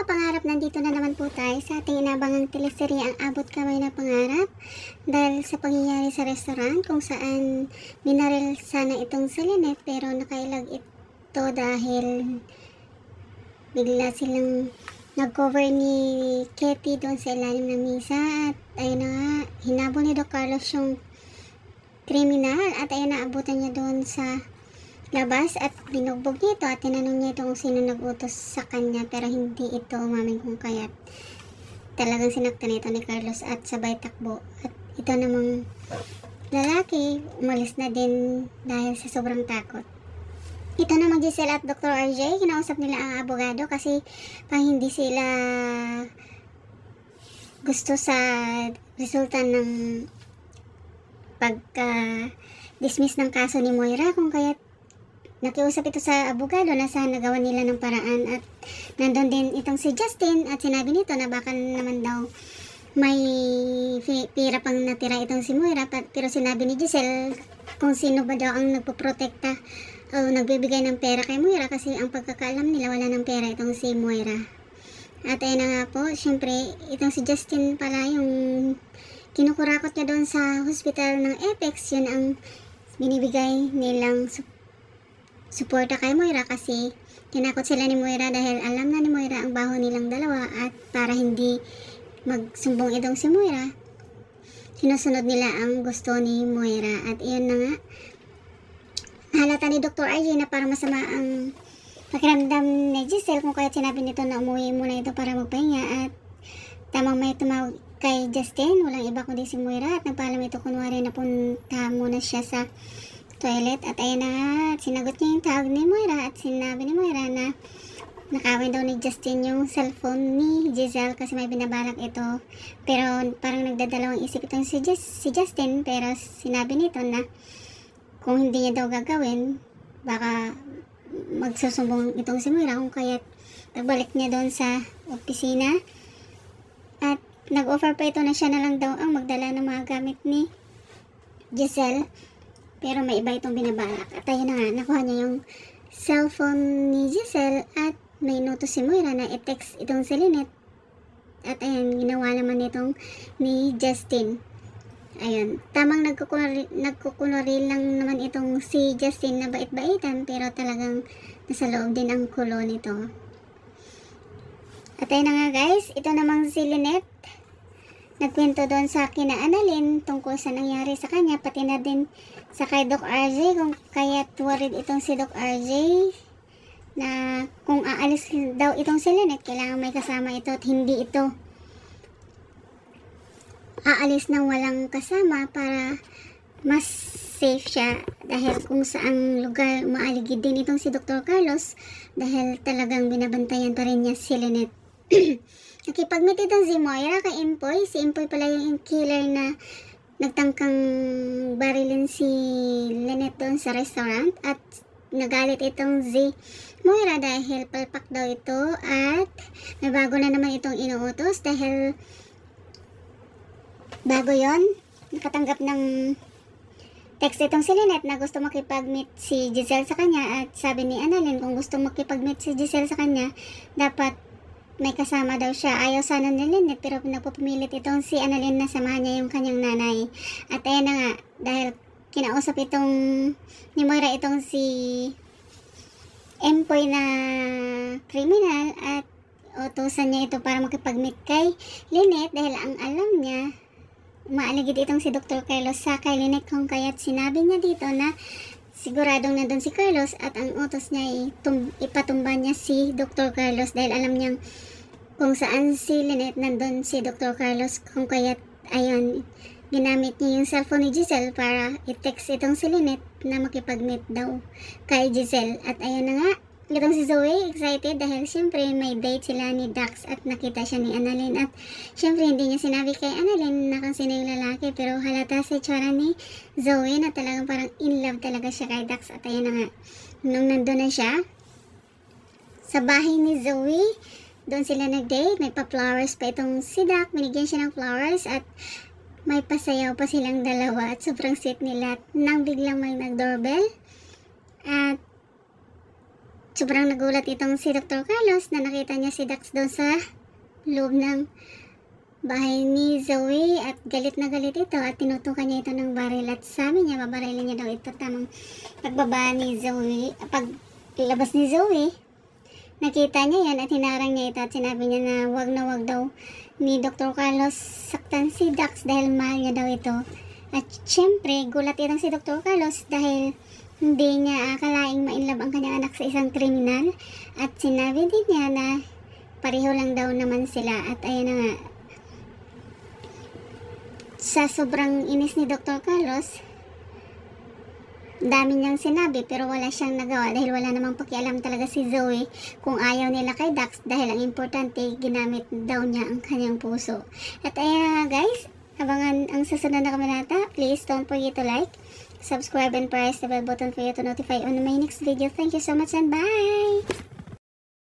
kapangarap, nandito na naman po tayo sa ating inabangang teleserye Ang Abot Kamay na Pangarap. Dahil sa pangyayari sa restaurant kung saan binaril sana itong si Lynette pero nakailag ito dahil bigla silang nag-cover ni Katie doon sa ilalim ng misa. At ayun na nga, hinabol ni Doc Carlos yung kriminal at ayun na, abutan niya doon sa labas at binugbog niya ito at tinanong niya ito kung sino nag-utos sa kanya, pero hindi ito umamin kung kaya't talagang sinaktan ito ni Carlos at sabay takbo. At ito namang lalaki umalis na din dahil sa sobrang takot. Ito namang Giselle at Dr. RJ, kinausap nila ang abogado kasi pang hindi sila gusto sa resulta ng pagka-dismiss ng kaso ni Moira, kung kaya't nakiusap ito sa abogado na sana nagawa nila ng paraan. At nandun din itong si Justin at sinabi nito na baka naman daw may pira pang natira itong si Moira, pero sinabi ni Giselle kung sino ba daw ang nagpoprotekta o nagbibigay ng pera kay Moira, kasi ang pagkakaalam nila wala ng pera itong si Moira. At ayun na nga po, syempre itong si Justin pala yung kinukurakot niya doon sa hospital ng Apex. Yun ang binibigay nilang suporta kay Moira kasi tinakot sila ni Moira dahil alam na ni Moira ang baho nilang dalawa, at para hindi magsumbong itong si Moira, sinusunod nila ang gusto ni Moira. At iyon na nga, halata ni Dr. RJ na parang masama ang pakiramdam ni Giselle, kung kaya sinabi nito na umuwi muna ito para magpahinga. At tamang may tumawag kay Justin, walang iba kundi si Moira, at nagpaalam ito kunwari na punta muna siya sa toilet. At ayun na nga, sinagot niya yung tawag ni Moira at sinabi ni Moira na nakawin daw ni Justin yung cellphone ni Giselle kasi may binabalak ito. Pero parang nagdadalawang isip itong si Justin, pero sinabi nito na kung hindi niya daw gagawin, baka magsusumbong itong si Moira, kung kaya't nagbalik niya doon sa opisina. At nag-offer pa ito na siya na lang daw ang magdala ng mga gamit ni Giselle, pero may iba itong binabalak. At ayun na nga, nakuha niya yung cellphone ni Giselle at may noto si Moira na i-text itong si Lynette. At ayun, ginawa naman itong ni Justin. Ayun, tamang nagkukunwari lang naman itong si Justin na bait-baitan, pero talagang nasa loob din ang kulo nito. At ayun na nga guys, ito namang si Lynette nagkwento doon sa kina Annalyn tungkol sa nangyari sa kanya, pati na din sa kay Doc RJ, kung kaya't worried itong si Doc RJ na kung aalis daw itong si Lynette, kailangan may kasama ito at hindi ito aalis nang walang kasama para mas safe siya, dahil kung saang lugar umaaligid din itong si Dr. Carlos dahil talagang binabantayan pa rin niya si Lynette. Nakipag-meet itong si Moira kay Impoy. Si Impoy pala yung killer na nagtangkang barilin si Lynette doon sa restaurant, at nagalit itong si Moira dahil palpak daw ito, at may bago na naman itong inuutos dahil bago yon, nakatanggap ng text itong si Lynette na gusto makipag-meet si Giselle sa kanya. At sabi ni Annalyn kung gusto makipag-meet si Giselle sa kanya, dapat may kasama daw siya. Ayaw sana ni Lynette, pero nagpupumilit itong si Annalyn na samahan niya yung kanyang nanay. At ayan na nga, dahil kinausap itong ni Moira itong si Empoy na kriminal, at utusan niya ito para makipag-meet kay Lynette dahil ang alam niya umaaligid itong si Dr. Carlos sa kay Lynette, kung kaya't sinabi niya dito na siguradong nandun si Carlos, at ang utos niya ipatumba niya si Dr. Carlos dahil alam niyang kung saan si Lynette nandun si Dr. Carlos, kung kaya't ayun, ginamit niya yung cellphone ni Giselle para i-text itong si Lynette na makipag-meet daw kay Giselle. At ayun na nga, itong si Zoe excited dahil syempre may date sila ni Dax at nakita siya ni Annalyn. At syempre hindi niya sinabi kay Annalyn na kung sino yung lalaki, pero halata sa itsura ni Zoe na talagang parang in love talaga siya kay Dax. At ayun na nga, nung nandun na siya sa bahay ni Zoe, doon sila nag-date. May pa-flowers pa itong si Dax, binigyan siya ng flowers at may pasayaw pa silang dalawa at sobrang sweet nila. Nang biglang may nag-doorbell at sobrang nagulat itong si Dr. Carlos na nakita niya si Dax doon sa loob ng bahay ni Zoe at galit na galit ito at tinutukan niya ito ng baril at sabi niya babarilin niya daw ito. Tamang pagbaba ni Zoe, paglabas ni Zoe, nakita niya yan at hinarang niya ito at sinabi niya na wag daw ni Dr. Carlos saktan si Dax dahil mahal niya daw ito. At syempre gulat itong si Dr. Carlos dahil hindi niya akalaing mainlove ang kanyang anak sa isang kriminal at sinabi din niya na pareho lang daw naman sila. At ayan na nga, sa sobrang inis ni Dr. Carlos, dami niyang sinabi pero wala siyang nagawa dahil wala namang pakialam talaga si Zoe kung ayaw nila kay Dax dahil ang importante ginamit daw niya ang kanyang puso. At ayan na nga guys, abangan ang susunod na kabanata. Please don't forget to like, subscribe and press the bell button for you to notify on my next video. Thank you so much and bye!